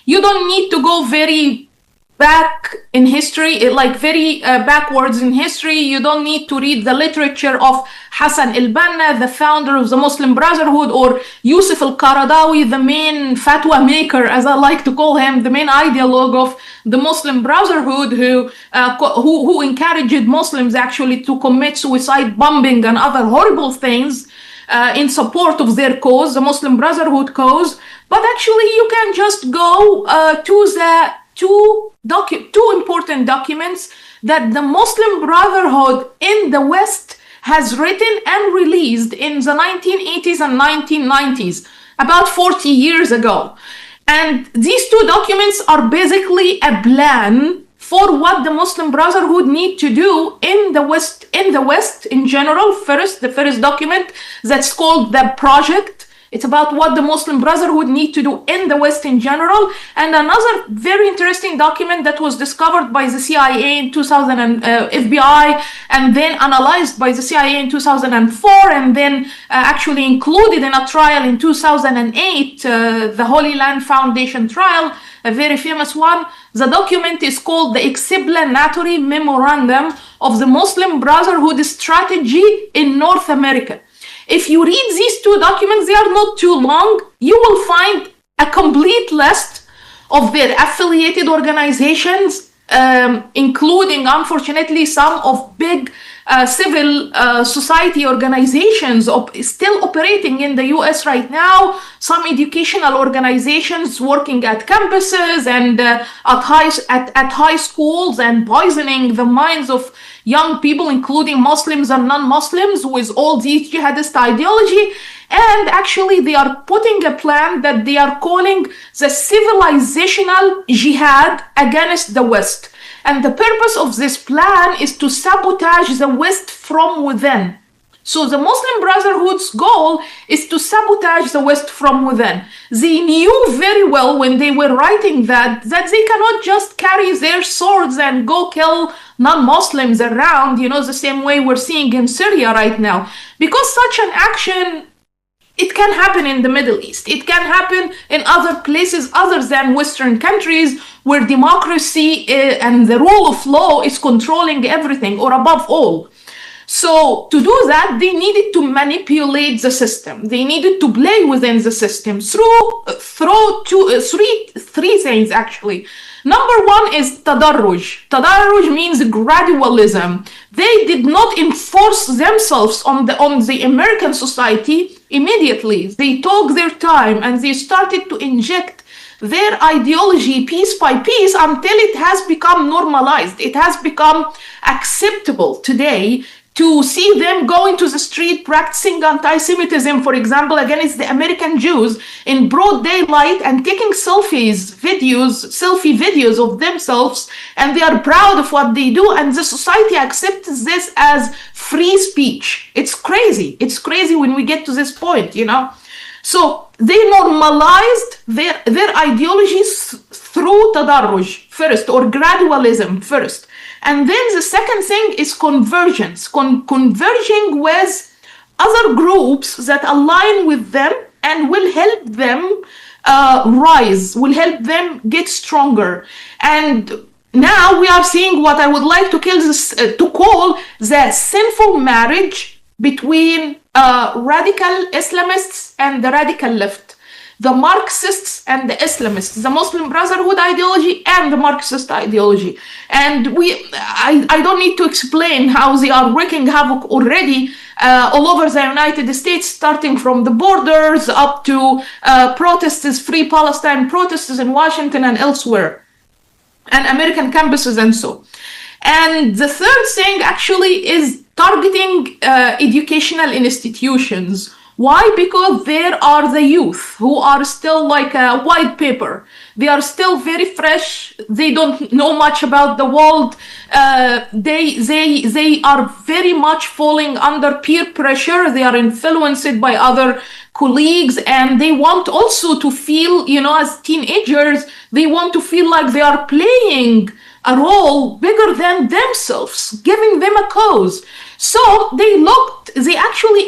You don't need to go very back in history, like very backwards in history. You don't need to read the literature of Hassan al-Banna, the founder of the Muslim Brotherhood, or Yusuf al-Qaradawi, the main fatwa maker, as I like to call him, the main ideologue of the Muslim Brotherhood, who encouraged Muslims actually to commit suicide bombing and other horrible things in support of their cause, the Muslim Brotherhood cause. But actually, you can just go to the two important documents that the Muslim Brotherhood in the West has written and released in the 1980s and 1990s, about 40 years ago. And these two documents are basically a plan for what the Muslim Brotherhood need to do in the West in general. The first document, that's called the Project. It's about what the Muslim Brotherhood need to do in the West in general. And another very interesting document that was discovered by the CIA in 2000 and FBI, and then analyzed by the CIA in 2004, and then actually included in a trial in 2008, the Holy Land Foundation trial, a very famous one. The document is called the Explanatory Memorandum of the Muslim Brotherhood Strategy in North America. If you read these two documents, they are not too long. You will find a complete list of their affiliated organizations, including, unfortunately, some of big civil society organizations still operating in the US right now, some educational organizations working at campuses and at high schools and poisoning the minds of young people, including Muslims and non-Muslims, with all these jihadist ideology. And actually, they are putting a plan that they are calling the civilizational jihad against the West. And the purpose of this plan is to sabotage the West from within. So the Muslim Brotherhood's goal is to sabotage the West from within. They knew very well when they were writing that they cannot just carry their swords and go kill non-Muslims around, the same way we're seeing in Syria right now. Because such an action, it can happen in the Middle East. It can happen in other places other than Western countries where democracy and the rule of law is controlling everything, or above all. So to do that, they needed to manipulate the system. They needed to play within the system through three things, actually. Number one is tadarruj. Tadarruj means gradualism. They did not enforce themselves on the American society immediately. They took their time and they started to inject their ideology piece by piece until it has become normalized. It has become acceptable today to see them go into the street practicing anti-Semitism, for example, against the American Jews in broad daylight and taking selfie videos of themselves, and they are proud of what they do, and the society accepts this as free speech. It's crazy. It's crazy when we get to this point, So they normalized their ideologies through tadarruj first, or gradualism first. And then the second thing is convergence, converging with other groups that align with them and will help them rise, will help them get stronger. And now we are seeing what I would like to call the sinful marriage between radical Islamists and the radical left. The Marxists and the Islamists, the Muslim Brotherhood ideology and the Marxist ideology. And I don't need to explain how they are wreaking havoc already all over the United States, starting from the borders up to protests, Free Palestine protests in Washington and elsewhere, and American campuses and so. And the third thing actually is targeting educational institutions. Why? Because there are the youth who are still like a white paper. They are still very fresh. They don't know much about the world. They are very much falling under peer pressure. They are influenced by other colleagues, and they want also to feel, as teenagers, they want to feel like they are playing a role bigger than themselves, giving them a cause. So they actually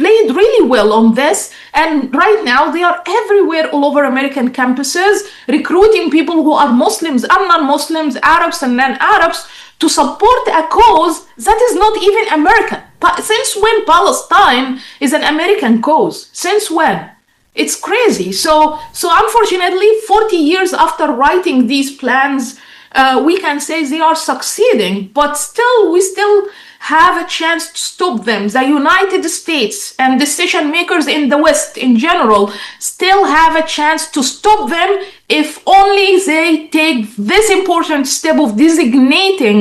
played really well on this. And right now they are everywhere all over American campuses, recruiting people who are Muslims and non-Muslims, Arabs and non-Arabs, to support a cause that is not even American. But since when Palestine is an American cause? Since when? It's crazy. So unfortunately, 40 years after writing these plans, we can say they are succeeding, but we still have a chance to stop them. The United States and decision makers in the West in general still have a chance to stop them if only they take this important step of designating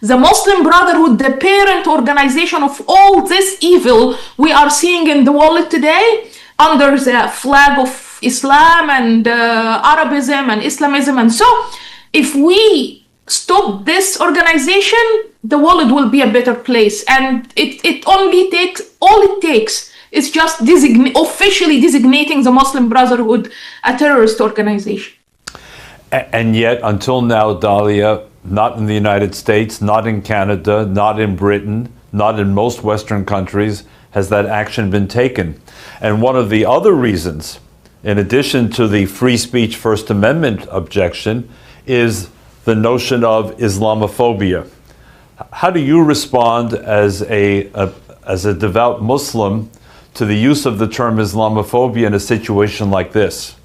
the Muslim Brotherhood, the parent organization of all this evil we are seeing in the world today, under the flag of Islam and Arabism and Islamism. And so if we stop this organization, the world will be a better place. And all it takes is just officially designating the Muslim Brotherhood a terrorist organization. And yet, until now, Dalia, not in the United States, not in Canada, not in Britain, not in most Western countries, has that action been taken. And one of the other reasons, in addition to the free speech First Amendment objection, is the notion of Islamophobia. How do you respond as a devout Muslim to the use of the term Islamophobia in a situation like this?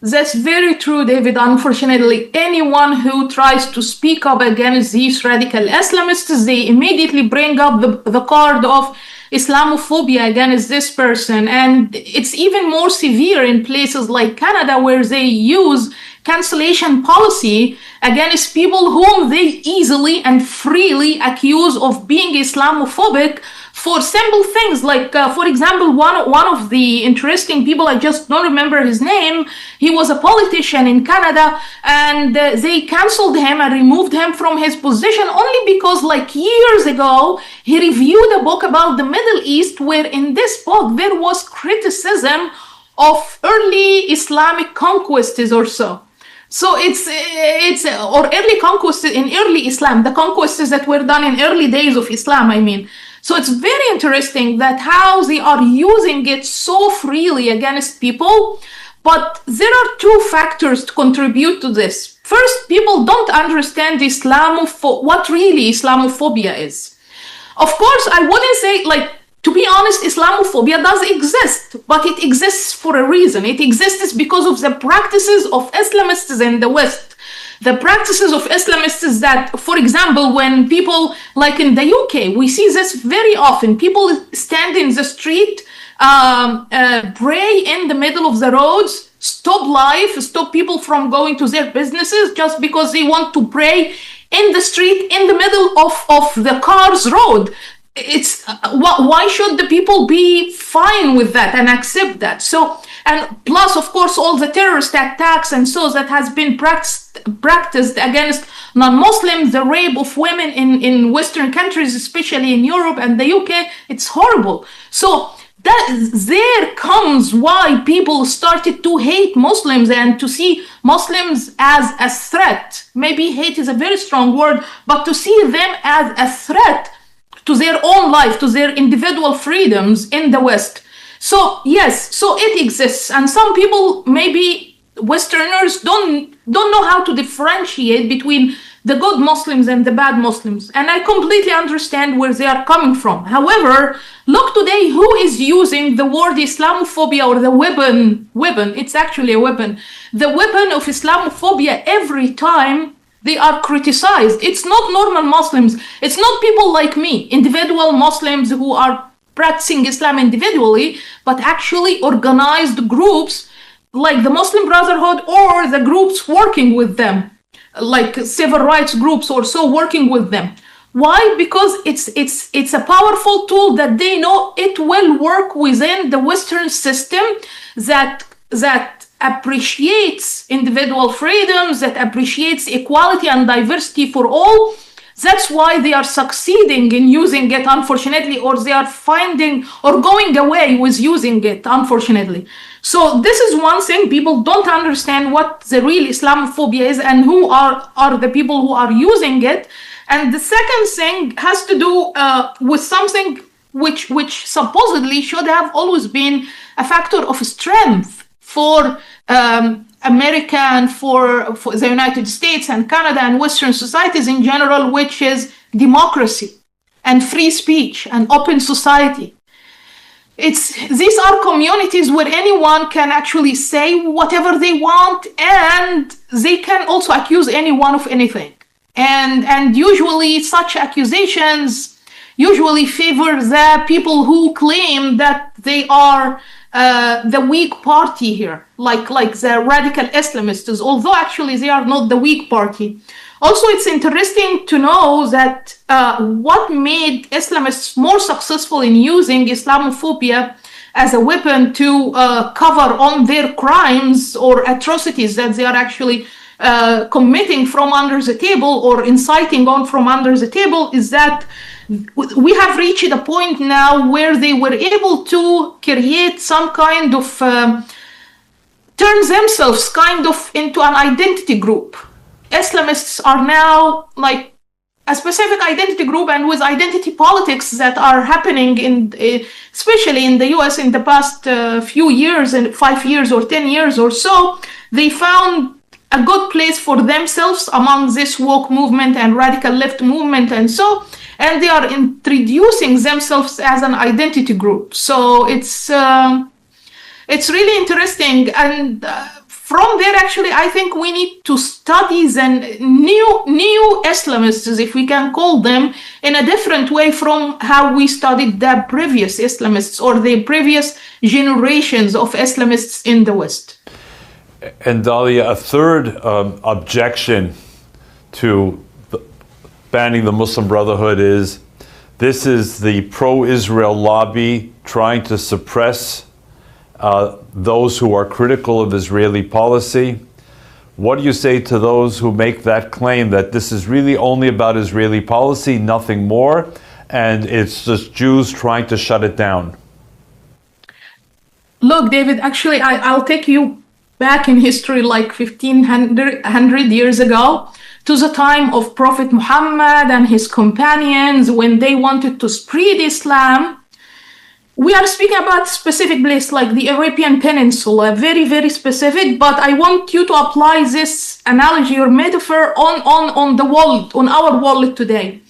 That's very true, David. Unfortunately, anyone who tries to speak up against these radical Islamists, they immediately bring up the card of Islamophobia against this person. And it's even more severe in places like Canada, where they use cancellation policy against people whom they easily and freely accuse of being Islamophobic for simple things. Like, for example, one of the interesting people, I just don't remember his name, he was a politician in Canada, and they canceled him and removed him from his position only because, like, years ago, he reviewed a book about the Middle East, where in this book there was criticism of early Islamic conquests or so. So or early conquests in early Islam, the conquests that were done in early days of Islam, I mean. So it's very interesting that how they are using it so freely against people. But there are two factors to contribute to this. First, people don't understand what really Islamophobia is. Of course, I wouldn't say, like, to be honest, Islamophobia does exist, but it exists for a reason. It exists because of the practices of Islamists in the West. The practices of Islamists that, for example, when people, like in the UK, we see this very often. People stand in the street, pray in the middle of the roads, stop life, stop people from going to their businesses just because they want to pray in the street, in the middle of the car's road. It's why should the people be fine with that and accept that? So, and plus, of course, all the terrorist attacks and so that has been practiced against non-Muslims, the rape of women in Western countries, especially in Europe and the UK, it's horrible. So there comes why people started to hate Muslims and to see Muslims as a threat. Maybe hate is a very strong word, but to see them as a threat to their own life, to their individual freedoms in the West. So yes, so it exists, and some people, maybe Westerners, don't know how to differentiate between the good Muslims and the bad Muslims, and I completely understand where they are coming from. However, look today who is using the word Islamophobia, or the weapon, it's actually a weapon, the weapon of Islamophobia every time they are criticized. It's not normal Muslims. It's not people like me, individual Muslims who are practicing Islam individually, but actually organized groups like the Muslim Brotherhood or the groups working with them, like civil rights groups or so working with them. Why? Because it's a powerful tool that they know it will work within the Western system that appreciates individual freedoms, that appreciates equality and diversity for all. That's why they are succeeding in using it, unfortunately, or they are finding or going away with using it, unfortunately. So this is one thing. People don't understand what the real Islamophobia is and who are the people who are using it. And the second thing has to do with something which supposedly should have always been a factor of strength for America and for the United States and Canada and Western societies in general, which is democracy and free speech and open society. These are communities where anyone can actually say whatever they want, and they can also accuse anyone of anything. And usually such accusations usually favor the people who claim that they are the weak party here, like the radical Islamists, although actually they are not the weak party. Also, it's interesting to know that what made Islamists more successful in using Islamophobia as a weapon to cover on their crimes or atrocities that they are actually committing from under the table or inciting on from under the table is that we have reached a point now where they were able to create some kind of turn themselves kind of into an identity group. Islamists are now like a specific identity group, and with identity politics that are happening especially in the US in the past few years, and 5 years or 10 years or so, they found a good place for themselves among this woke movement and radical left movement and they are introducing themselves as an identity group. So it's really interesting, and from there, actually, I think we need to study the new Islamists, if we can call them, in a different way from how we studied the previous Islamists or the previous generations of Islamists in the West. And Dalia, a third objection to banning the Muslim Brotherhood is this is the pro-Israel lobby trying to suppress those who are critical of Israeli policy. What do you say to those who make that claim that this is really only about Israeli policy, nothing more, and it's just Jews trying to shut it down? Look, David, actually, I'll take you back in history like 1,500 years ago to the time of Prophet Muhammad and his companions when they wanted to spread Islam. We are speaking about specific place like the Arabian Peninsula, very, very specific, but I want you to apply this analogy or metaphor on the world, on our world today.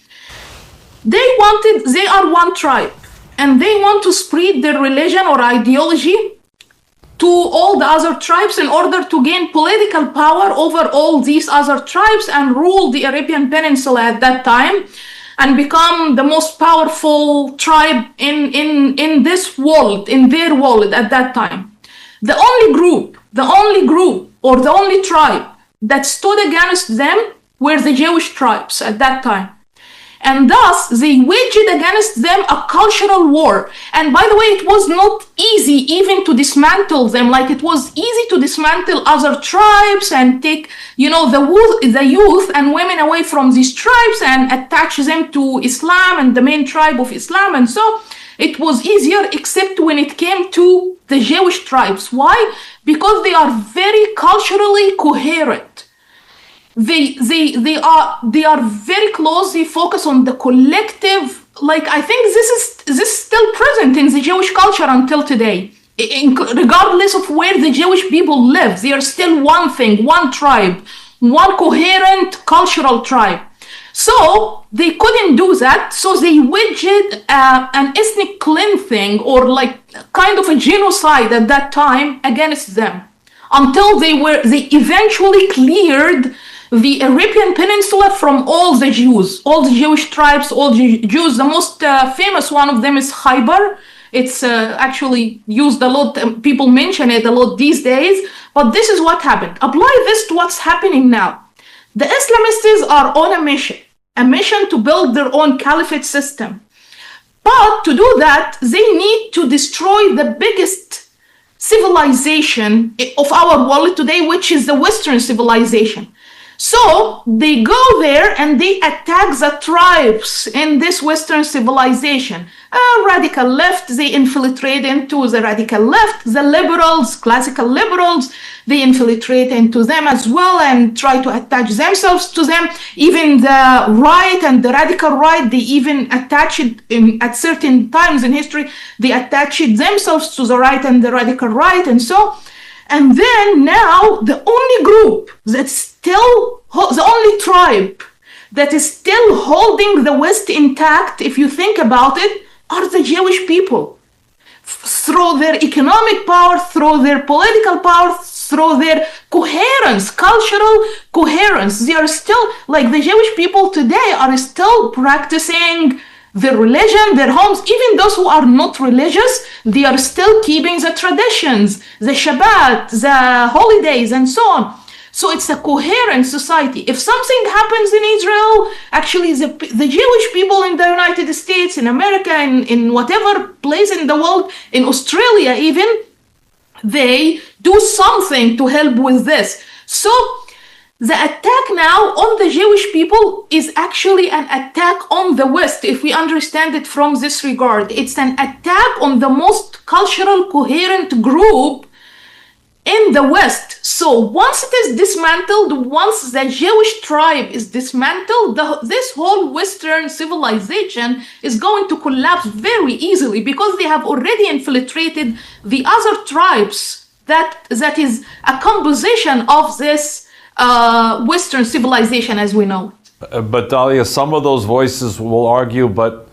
They are one tribe, and they want to spread their religion or ideology to all the other tribes in order to gain political power over all these other tribes and rule the Arabian Peninsula at that time, and become the most powerful tribe in this world, in their world at that time. The only group, or the only tribe that stood against them were the Jewish tribes at that time. And thus, they waged against them a cultural war. And by the way, it was not easy even to dismantle them, like it was easy to dismantle other tribes and take, the youth and women away from these tribes and attach them to Islam and the main tribe of Islam. And so it was easier, except when it came to the Jewish tribes. Why? Because they are very culturally coherent. They are very closely focused on the collective. Like, I think this is still present in the Jewish culture until today. Regardless of where the Jewish people live, they are still one thing, one tribe, one coherent cultural tribe. So they couldn't do that, so they waged an ethnic cleansing or like kind of a genocide at that time against them, until they eventually cleared the Arabian Peninsula from all the Jews, all the Jewish tribes, all the Jews. The most famous one of them is Khaybar. It's actually used a lot, people mention it a lot these days, but this is what happened. Apply this to what's happening now. The Islamists are on a mission to build their own caliphate system. But to do that, they need to destroy the biggest civilization of our world today, which is the Western civilization. So they go there and they attack the tribes in this Western civilization. Radical left, they infiltrate into the radical left. The liberals, classical liberals, they infiltrate into them as well and try to attach themselves to them. Even the right and the radical right, they even attach it at certain times in history, they attach it themselves to the right and the radical right, and so. And then now the only group that's still, the only tribe that is still holding the West intact, if you think about it, are the Jewish people. Through their economic power, through their political power, through their coherence, cultural coherence. They are still, like the Jewish people today, are still practicing their religion, their homes. Even those who are not religious, they are still keeping the traditions, the Shabbat, the holidays, and so on. So it's a coherent society. If something happens in Israel, actually the Jewish people in the United States, in America, in whatever place in the world, in Australia even, they do something to help with this. So the attack now on the Jewish people is actually an attack on the West, if we understand it from this regard. It's an attack on the most cultural coherent group in the West. So once it is dismantled, once the Jewish tribe is dismantled, this whole Western civilization is going to collapse very easily because they have already infiltrated the other tribes that is a composition of this Western civilization as we know. But Dalia, some of those voices will argue, but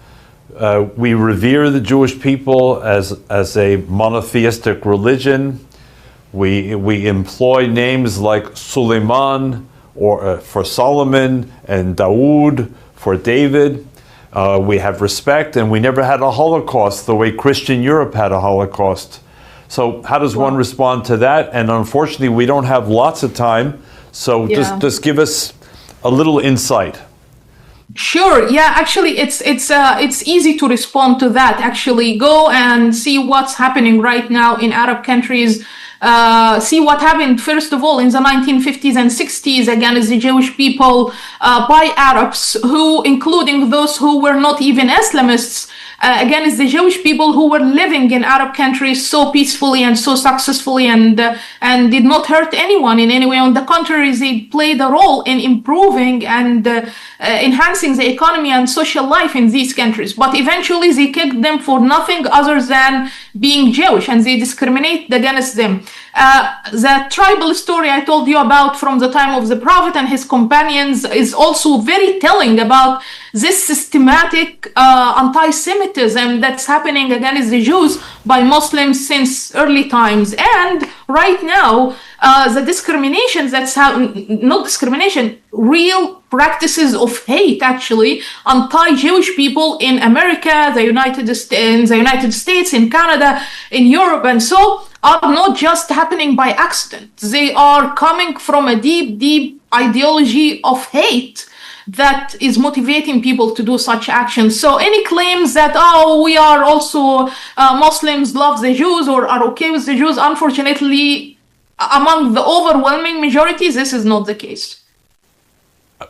we revere the Jewish people as a monotheistic religion. We employ names like Suleiman or for Solomon and Dawood for David. We have respect, and we never had a Holocaust the way Christian Europe had a Holocaust. So how does one respond to that? And unfortunately, we don't have lots of time. So just give us a little insight. Sure. Yeah. Actually, it's easy to respond to that. Actually, go and see what's happening right now in Arab countries. See what happened, first of all, in the 1950s and 60s against the Jewish people by Arabs, who, including those who were not even Islamists, against the Jewish people who were living in Arab countries so peacefully and so successfully and did not hurt anyone in any way. On the contrary, they played a role in improving and enhancing the economy and social life in these countries. But eventually they kicked them for nothing other than being Jewish, and they discriminate against them. The tribal story I told you about from the time of the Prophet and his companions is also very telling about this systematic anti-Semitism that's happening against the Jews by Muslims since early times. And right now, the discrimination that's not discrimination, real practices of hate, actually, anti-Jewish people in America, in the United States, in Canada, in Europe, and so are not just happening by accident. They are coming from a deep, deep ideology of hate that is motivating people to do such actions. So any claims that, we are also Muslims love the Jews or are okay with the Jews, unfortunately, among the overwhelming majority, this is not the case.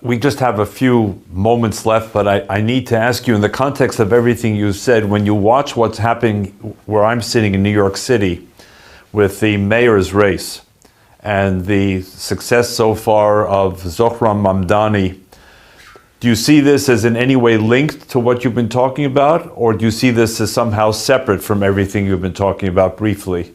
We just have a few moments left, but I need to ask you, in the context of everything you said, when you watch what's happening where I'm sitting in New York City with the mayor's race and the success so far of Zohran Mamdani, do you see this as in any way linked to what you've been talking about, or do you see this as somehow separate from everything you've been talking about briefly?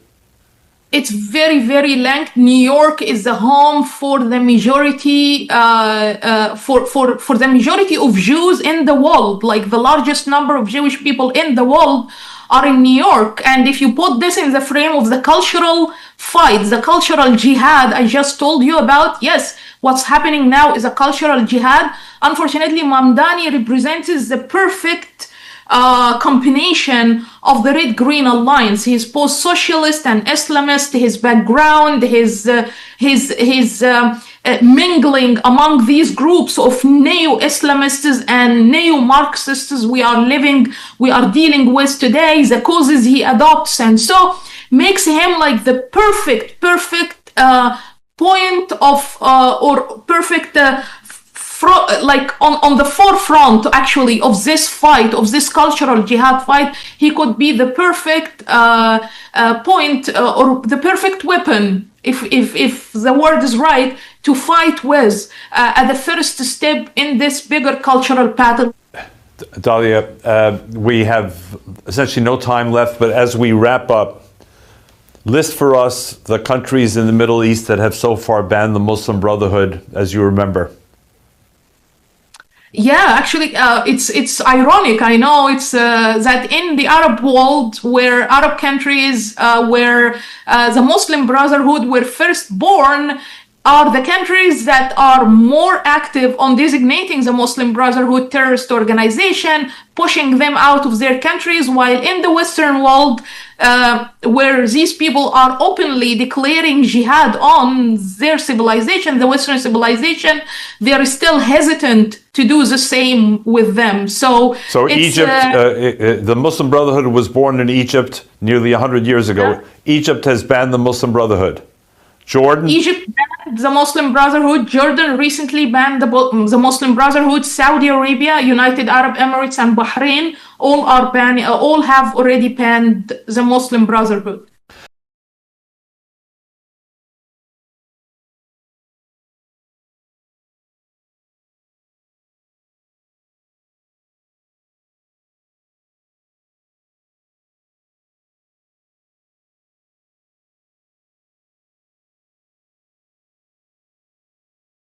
It's very, very linked. New York is the home for the majority, for the majority of Jews in the world. Like the largest number of Jewish people in the world are in New York. And if you put this in the frame of the cultural fight, the cultural jihad I just told you about, yes, what's happening now is a cultural jihad. Unfortunately, Mamdani represents the perfect combination of the Red-Green Alliance. He's post-socialist and Islamist. His background, his mingling among these groups of neo-Islamists and neo-Marxists we are dealing with today, the causes he adopts, and so makes him like the perfect point of or perfect like on the forefront actually of this fight, of this cultural jihad fight. He could be the perfect point or the perfect weapon, if the word is right, to fight with at the first step in this bigger cultural battle. Dalia, we have essentially no time left, but as we wrap up, list for us the countries in the Middle East that have so far banned the Muslim Brotherhood, as you remember. Yeah, actually, it's ironic. I know it's that in the Arab world, where Arab countries, where the Muslim Brotherhood were first born, are the countries that are more active on designating the Muslim Brotherhood terrorist organization, pushing them out of their countries, while in the Western world, where these people are openly declaring jihad on their civilization, the Western civilization, they are still hesitant to do the same with them. So Egypt, the Muslim Brotherhood was born in Egypt nearly 100 years ago. Yeah. Egypt has banned the Muslim Brotherhood. Jordan? Egypt banned the Muslim Brotherhood. Jordan recently banned the Muslim Brotherhood. Saudi Arabia, United Arab Emirates, and Bahrain all have already banned the Muslim Brotherhood.